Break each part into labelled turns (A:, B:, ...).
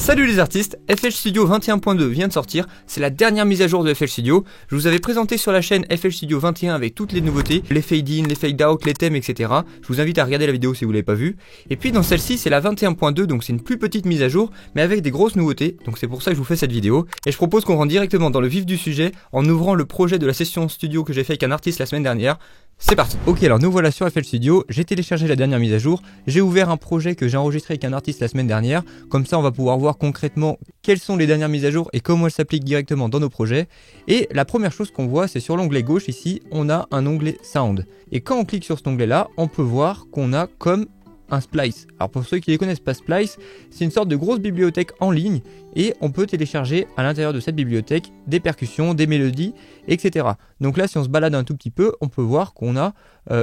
A: Salut les artistes, FL Studio 21.2 vient de sortir, c'est la dernière mise à jour de FL Studio. Je vous avais présenté sur la chaîne FL Studio 21 avec toutes les nouveautés, les fade-in, les fade-out, les thèmes, etc. Je vous invite à regarder la vidéo si vous l'avez pas vue. Et puis dans celle-ci c'est la 21.2, donc c'est une plus petite mise à jour, mais avec des grosses nouveautés, donc c'est pour ça que je vous fais cette vidéo. Et je propose qu'on rentre directement dans le vif du sujet en ouvrant le projet de la session studio que j'ai fait avec un artiste la semaine dernière. C'est parti. Ok, alors nous voilà sur FL Studio, j'ai téléchargé la dernière mise à jour, j'ai ouvert un projet que j'ai enregistré avec un artiste la semaine dernière, comme ça on va pouvoir voir concrètement quelles sont les dernières mises à jour et comment elles s'appliquent directement dans nos projets. Et la première chose qu'on voit, c'est sur l'onglet gauche ici, on a un onglet Sound. Et quand on clique sur cet onglet là, on peut voir qu'on a comme un Splice. Alors pour ceux qui ne connaissent pas Splice, c'est une sorte de grosse bibliothèque en ligne et on peut télécharger à l'intérieur de cette bibliothèque des percussions, des mélodies, etc. Donc là si on se balade un tout petit peu, on peut voir qu'on a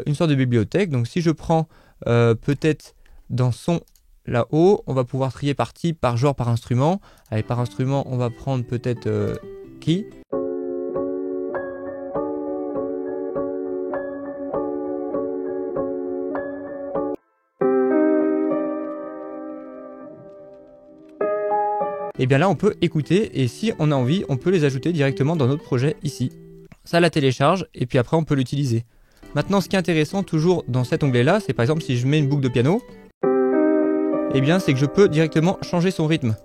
A: une sorte de bibliothèque. Donc si je prends peut-être dans son là-haut, on va pouvoir trier par type, par genre, par instrument. Allez, par instrument, on va prendre peut-être qui. Et bien là on peut écouter et si on a envie on peut les ajouter directement dans notre projet ici. Ça la télécharge et puis après on peut l'utiliser. Maintenant ce qui est intéressant toujours dans cet onglet là, c'est par exemple si je mets une boucle de piano, et bien c'est que je peux directement changer son rythme.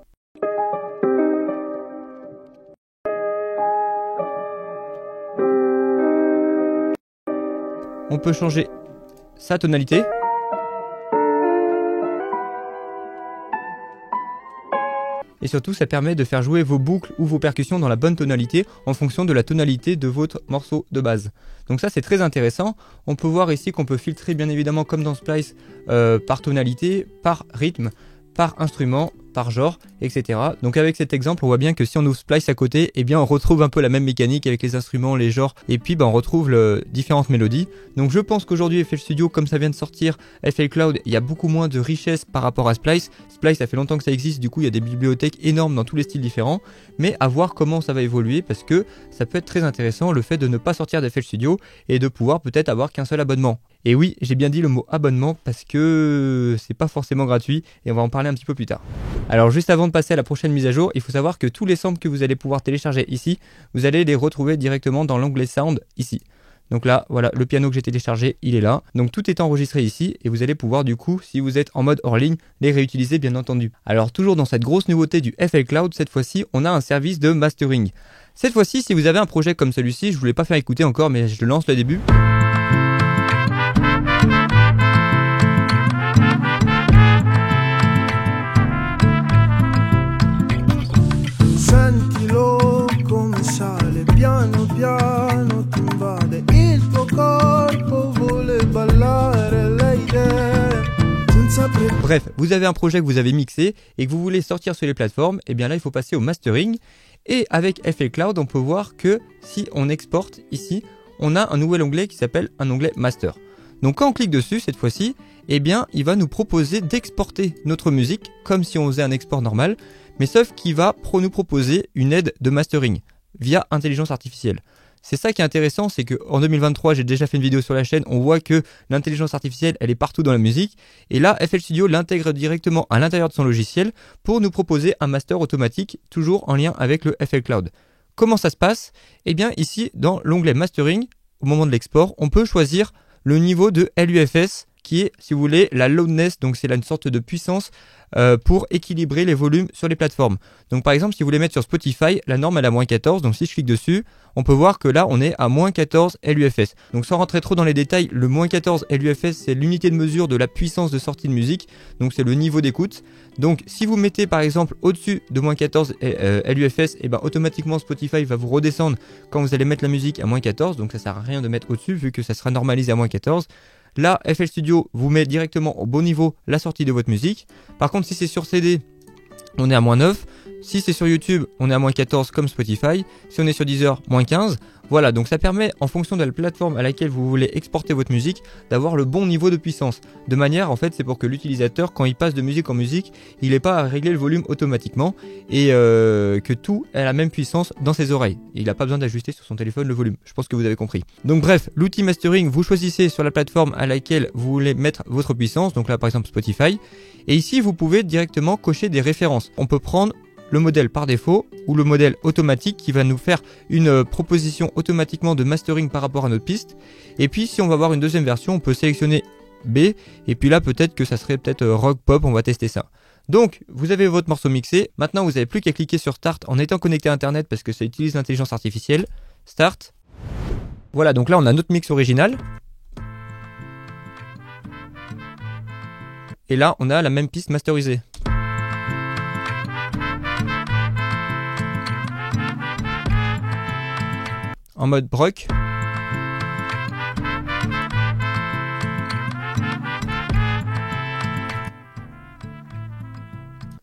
A: On peut changer sa tonalité. Et surtout ça permet de faire jouer vos boucles ou vos percussions dans la bonne tonalité en fonction de la tonalité de votre morceau de base. Donc ça c'est très intéressant. On peut voir ici qu'on peut filtrer bien évidemment comme dans Splice par tonalité, par rythme, par instrument, par genre, etc. Donc avec cet exemple on voit bien que si on ouvre Splice à côté, eh bien on retrouve un peu la même mécanique avec les instruments, les genres et puis on retrouve différentes mélodies. Donc je pense qu'aujourd'hui FL Studio, comme ça vient de sortir FL Cloud, il y a beaucoup moins de richesse par rapport à Splice. Splice ça fait longtemps que ça existe, du coup il y a des bibliothèques énormes dans tous les styles différents, mais à voir comment ça va évoluer parce que ça peut être très intéressant le fait de ne pas sortir d'FL Studio et de pouvoir peut-être avoir qu'un seul abonnement. Et oui, j'ai bien dit le mot abonnement parce que c'est pas forcément gratuit et on va en parler un petit peu plus tard. Alors juste avant de passer à la prochaine mise à jour, il faut savoir que tous les samples que vous allez pouvoir télécharger ici, vous allez les retrouver directement dans l'onglet Sound ici. Donc là, voilà, le piano que j'ai téléchargé, il est là. Donc tout est enregistré ici et vous allez pouvoir du coup, si vous êtes en mode hors ligne, les réutiliser bien entendu. Alors toujours dans cette grosse nouveauté du FL Cloud, cette fois-ci, on a un service de mastering. Cette fois-ci, si vous avez un projet comme celui-ci, je ne vous l'ai pas fait écouter encore, mais je le lance le début.
B: Sentilo come sale piano piano ti invade il tuo corpo vuole ballare
A: Bref, vous avez un projet que vous avez mixé et que vous voulez sortir sur les plateformes, et bien là il faut passer au mastering et avec FL Cloud on peut voir que si on exporte ici, on a un nouvel onglet qui s'appelle un onglet master. Donc quand on clique dessus cette fois-ci, eh bien il va nous proposer d'exporter notre musique comme si on faisait un export normal, mais sauf qu'il va nous proposer une aide de mastering via intelligence artificielle. C'est ça qui est intéressant, c'est qu'en 2023, j'ai déjà fait une vidéo sur la chaîne, on voit que l'intelligence artificielle, elle est partout dans la musique, et là, FL Studio l'intègre directement à l'intérieur de son logiciel pour nous proposer un master automatique, toujours en lien avec le FL Cloud. Comment ça se passe? Eh bien ici, dans l'onglet Mastering, au moment de l'export, on peut choisir le niveau de LUFS, qui est, si vous voulez, la loudness, donc c'est là une sorte de puissance pour équilibrer les volumes sur les plateformes. Donc par exemple, si vous voulez mettre sur Spotify, la norme elle est à -14, donc si je clique dessus, on peut voir que là on est à -14 LUFS. Donc sans rentrer trop dans les détails, le -14 LUFS c'est l'unité de mesure de la puissance de sortie de musique, donc c'est le niveau d'écoute. Donc si vous mettez par exemple au-dessus de -14 LUFS, et ben automatiquement Spotify va vous redescendre quand vous allez mettre la musique à -14, donc ça sert à rien de mettre au-dessus vu que ça sera normalisé à -14. Là, FL Studio vous met directement au bon niveau la sortie de votre musique. Par contre, si c'est sur CD, on est à -9. Si c'est sur YouTube, on est à -14 comme Spotify. Si on est sur Deezer, -15. Voilà, donc ça permet, en fonction de la plateforme à laquelle vous voulez exporter votre musique, d'avoir le bon niveau de puissance. De manière, en fait, c'est pour que l'utilisateur, quand il passe de musique en musique, il n'ait pas à régler le volume automatiquement et que tout ait la même puissance dans ses oreilles. Il n'a pas besoin d'ajuster sur son téléphone le volume. Je pense que vous avez compris. Donc bref, l'outil mastering, vous choisissez sur la plateforme à laquelle vous voulez mettre votre puissance. Donc là, par exemple, Spotify. Et ici, vous pouvez directement cocher des références. On peut prendre le modèle par défaut ou le modèle automatique qui va nous faire une proposition automatiquement de mastering par rapport à notre piste. Et puis si on va avoir une deuxième version, on peut sélectionner B et puis là peut-être que ça serait peut-être rock pop, on va tester ça. Donc vous avez votre morceau mixé, maintenant vous n'avez plus qu'à cliquer sur Start en étant connecté à internet parce que ça utilise l'intelligence artificielle. Start. Voilà, donc là on a notre mix original. Et là on a la même piste masterisée. En mode broc.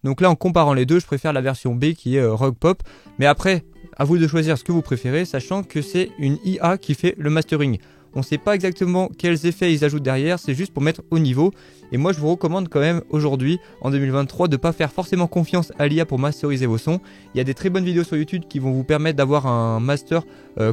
A: Donc là en comparant les deux, je préfère la version B qui est rock pop. Mais après, à vous de choisir ce que vous préférez, sachant que c'est une IA qui fait le mastering. On ne sait pas exactement quels effets ils ajoutent derrière, c'est juste pour mettre au niveau. Et moi je vous recommande quand même aujourd'hui, en 2023, de ne pas faire forcément confiance à l'IA pour masteriser vos sons. Il y a des très bonnes vidéos sur YouTube qui vont vous permettre d'avoir un master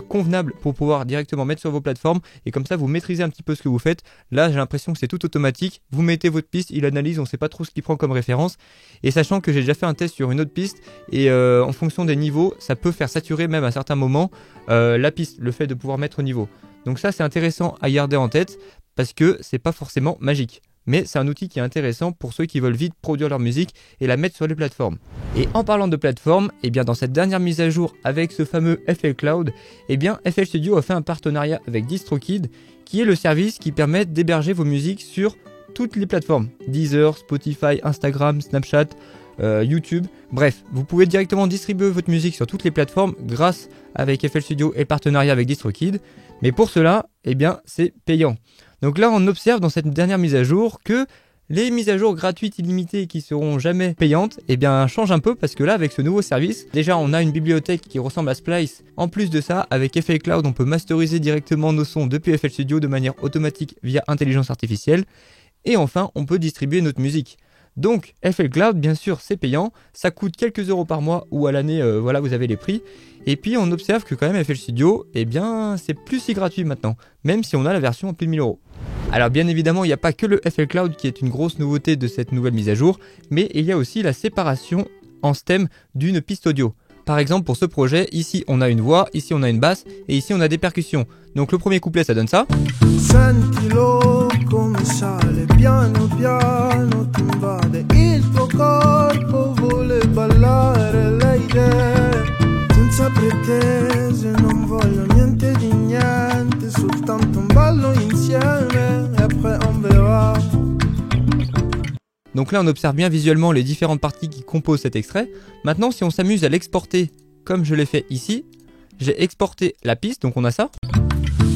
A: convenable pour pouvoir directement mettre sur vos plateformes. Et comme ça vous maîtrisez un petit peu ce que vous faites. Là j'ai l'impression que c'est tout automatique. Vous mettez votre piste, il analyse, on ne sait pas trop ce qu'il prend comme référence. Et sachant que j'ai déjà fait un test sur une autre piste, et en fonction des niveaux, ça peut faire saturer même à certains moments la piste, le fait de pouvoir mettre au niveau. Donc ça c'est intéressant à garder en tête parce que c'est pas forcément magique. Mais c'est un outil qui est intéressant pour ceux qui veulent vite produire leur musique et la mettre sur les plateformes. Et en parlant de plateformes, eh bien dans cette dernière mise à jour avec ce fameux FL Cloud, eh bien FL Studio a fait un partenariat avec DistroKid qui est le service qui permet d'héberger vos musiques sur toutes les plateformes. Deezer, Spotify, Instagram, Snapchat, YouTube, bref, vous pouvez directement distribuer votre musique sur toutes les plateformes grâce avec FL Studio et le partenariat avec DistroKid. Mais pour cela, eh bien, c'est payant. Donc là, on observe dans cette dernière mise à jour que les mises à jour gratuites illimitées qui seront jamais payantes, eh bien, changent un peu parce que là, avec ce nouveau service, déjà, on a une bibliothèque qui ressemble à Splice. En plus de ça, avec FL Cloud, on peut masteriser directement nos sons depuis FL Studio de manière automatique via intelligence artificielle. Et enfin, on peut distribuer notre musique. Donc FL Cloud, bien sûr, c'est payant, ça coûte quelques euros par mois ou à l'année, voilà, vous avez les prix. Et puis on observe que quand même FL Studio, eh bien, c'est plus si gratuit maintenant, même si on a la version à plus de 1000 euros. Alors bien évidemment, il n'y a pas que le FL Cloud qui est une grosse nouveauté de cette nouvelle mise à jour, mais il y a aussi la séparation en stem d'une piste audio. Par exemple, pour ce projet, ici on a une voix, ici on a une basse, et ici on a des percussions. Donc le premier couplet, ça donne ça.
B: Sentilo come sale piano piano ti invade il tuo corpo vuole ballare le idee senza pretese non voglio niente di niente soltanto un ballo insieme e après on verra.
A: Donc là on observe bien visuellement les différentes parties qui composent cet extrait. Maintenant si on s'amuse à l'exporter comme je l'ai fait ici, j'ai exporté la piste, donc on a ça.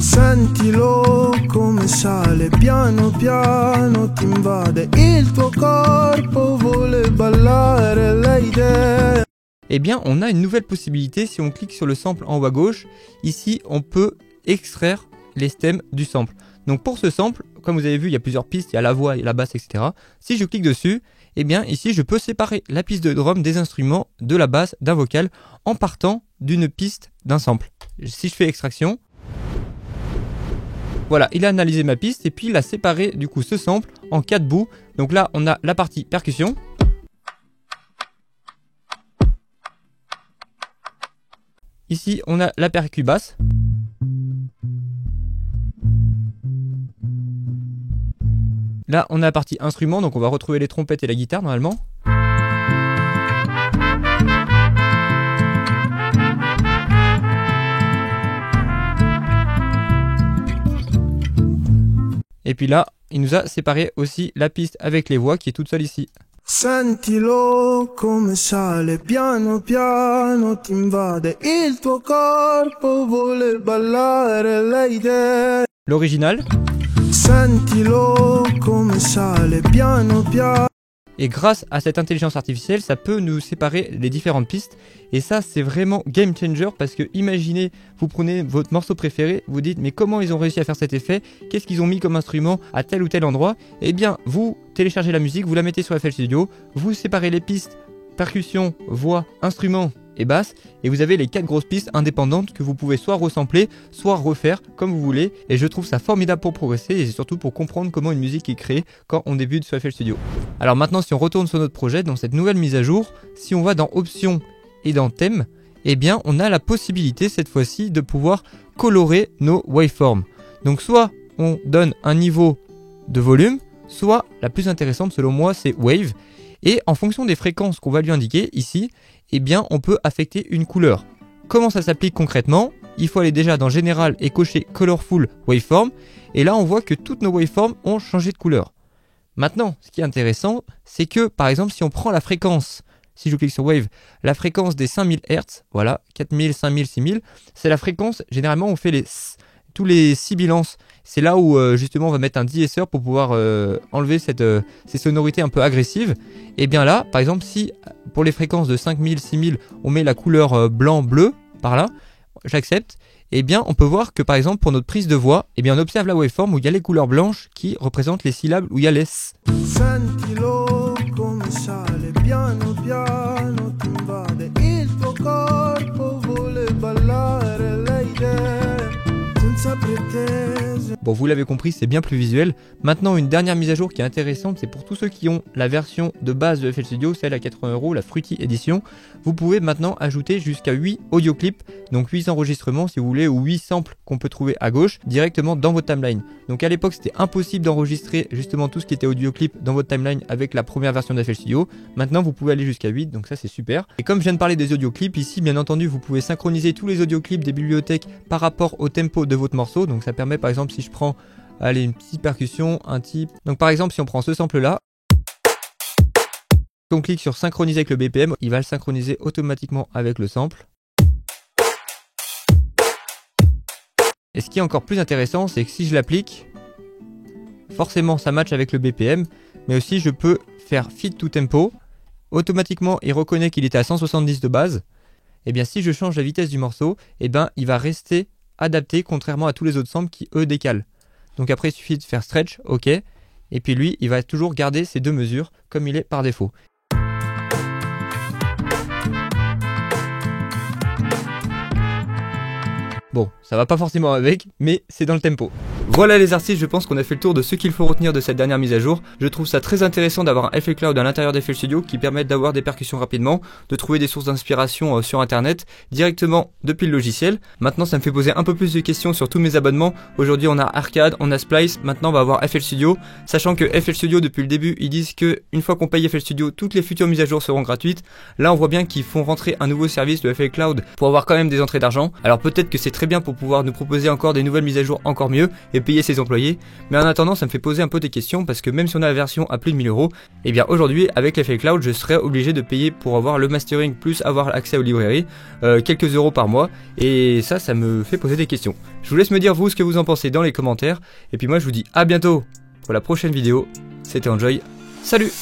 B: Sentilo come sale piano piano ti invade il tuo corpo vuole ballare le idee.
A: Eh bien on a une nouvelle possibilité si on clique sur le sample en haut à gauche. Ici on peut extraire les stems du sample. Donc pour ce sample, comme vous avez vu, il y a plusieurs pistes, il y a la voix, il y a la basse, etc. Si je clique dessus, eh bien ici je peux séparer la piste de drum des instruments, de la basse, d'un vocal, en partant d'une piste d'un sample. Si je fais extraction, voilà, il a analysé ma piste et puis il a séparé du coup ce sample en 4 bouts. Donc là on a la partie percussion. Ici on a la percu basse. Là, on a la partie instrument, donc on va retrouver les trompettes et la guitare normalement. Et puis là, il nous a séparé aussi la piste avec les voix qui est toute seule ici.
B: Sentilo come sale piano piano ti invade il tuo corpo vuole ballare le idee.
A: L'original.
B: Sentilo come sale piano piano.
A: Et grâce à cette intelligence artificielle, ça peut nous séparer les différentes pistes. Et ça, c'est vraiment game changer parce que imaginez, vous prenez votre morceau préféré, vous dites mais comment ils ont réussi à faire cet effet? Qu'est-ce qu'ils ont mis comme instrument à tel ou tel endroit? Eh bien, vous téléchargez la musique, vous la mettez sur FL Studio, vous séparez les pistes, percussion, voix, instruments et basse, et vous avez les 4 grosses pistes indépendantes que vous pouvez soit resampler, soit refaire comme vous voulez, et je trouve ça formidable pour progresser et surtout pour comprendre comment une musique est créée quand on débute sur FL Studio. Alors maintenant, si on retourne sur notre projet, dans cette nouvelle mise à jour, si on va dans options et dans thème, eh bien on a la possibilité cette fois-ci de pouvoir colorer nos waveforms. Donc soit on donne un niveau de volume, soit la plus intéressante selon moi c'est wave, et en fonction des fréquences qu'on va lui indiquer ici, eh bien on peut affecter une couleur. Comment ça s'applique concrètement? Il faut aller déjà dans Général et cocher Colorful Waveform, et là on voit que toutes nos waveforms ont changé de couleur. Maintenant, ce qui est intéressant, c'est que par exemple si on prend la fréquence, si je clique sur Wave, la fréquence des 5000 Hz, voilà, 4000, 5000, 6000, c'est la fréquence, généralement on fait tous les sibilances. C'est là où justement on va mettre un de-essor pour pouvoir enlever ces sonorités un peu agressives. Et bien là, par exemple, si pour les fréquences de 5000, 6000, on met la couleur blanc-bleu, par là, j'accepte, et bien on peut voir que par exemple pour notre prise de voix, et bien on observe la waveform où il y a les couleurs blanches qui représentent les syllabes où il y a les S.
B: Sentilo come sale piano piano ti invade il tuo corpo vuole ballare l'idea senza pretese.
A: Bon, vous l'avez compris, c'est bien plus visuel. Maintenant, une dernière mise à jour qui est intéressante, c'est pour tous ceux qui ont la version de base de FL Studio, celle à 80 €, la Fruity Edition. Vous pouvez maintenant ajouter jusqu'à 8 audio clips, donc 8 enregistrements si vous voulez, ou 8 samples qu'on peut trouver à gauche, directement dans votre timeline. Donc à l'époque, c'était impossible d'enregistrer justement tout ce qui était audio clip dans votre timeline avec la première version de FL Studio. Maintenant, vous pouvez aller jusqu'à 8, donc ça c'est super. Et comme je viens de parler des audio clips, ici, bien entendu, vous pouvez synchroniser tous les audio clips des bibliothèques par rapport au tempo de votre morceau. Donc ça permet par exemple si je prends allez, une petite percussion, un type. Donc par exemple si on prend ce sample là, on clique sur synchroniser avec le BPM, il va le synchroniser automatiquement avec le sample. Et ce qui est encore plus intéressant, c'est que si je l'applique, forcément ça match avec le BPM, mais aussi je peux faire fit to tempo. Automatiquement il reconnaît qu'il était à 170 de base. Et bien si je change la vitesse du morceau, et ben il va rester adapté contrairement à tous les autres samples qui eux décalent. Donc après il suffit de faire stretch, ok, et puis lui il va toujours garder ces deux mesures comme il est par défaut. Bon, ça va pas forcément avec, mais c'est dans le tempo. Voilà les artistes, je pense qu'on a fait le tour de ce qu'il faut retenir de cette dernière mise à jour. Je trouve ça très intéressant d'avoir un FL Cloud à l'intérieur d'FL Studio qui permettent d'avoir des percussions rapidement, de trouver des sources d'inspiration sur internet directement depuis le logiciel. Maintenant ça me fait poser un peu plus de questions sur tous mes abonnements. Aujourd'hui on a Arcade, on a Splice, maintenant on va avoir FL Studio. Sachant que FL Studio depuis le début ils disent que une fois qu'on paye FL Studio, toutes les futures mises à jour seront gratuites. Là on voit bien qu'ils font rentrer un nouveau service de FL Cloud pour avoir quand même des entrées d'argent. Alors peut-être que c'est très bien pour pouvoir nous proposer encore des nouvelles mises à jour encore mieux et payer ses employés, mais en attendant ça me fait poser un peu des questions parce que même si on a la version à plus de 1000 €, et bien aujourd'hui avec FL Cloud je serais obligé de payer pour avoir le mastering plus avoir accès aux librairies quelques euros par mois, et ça me fait poser des questions. Je vous laisse me dire vous ce que vous en pensez dans les commentaires, et puis moi je vous dis à bientôt pour la prochaine vidéo. C'était Enjoy, salut.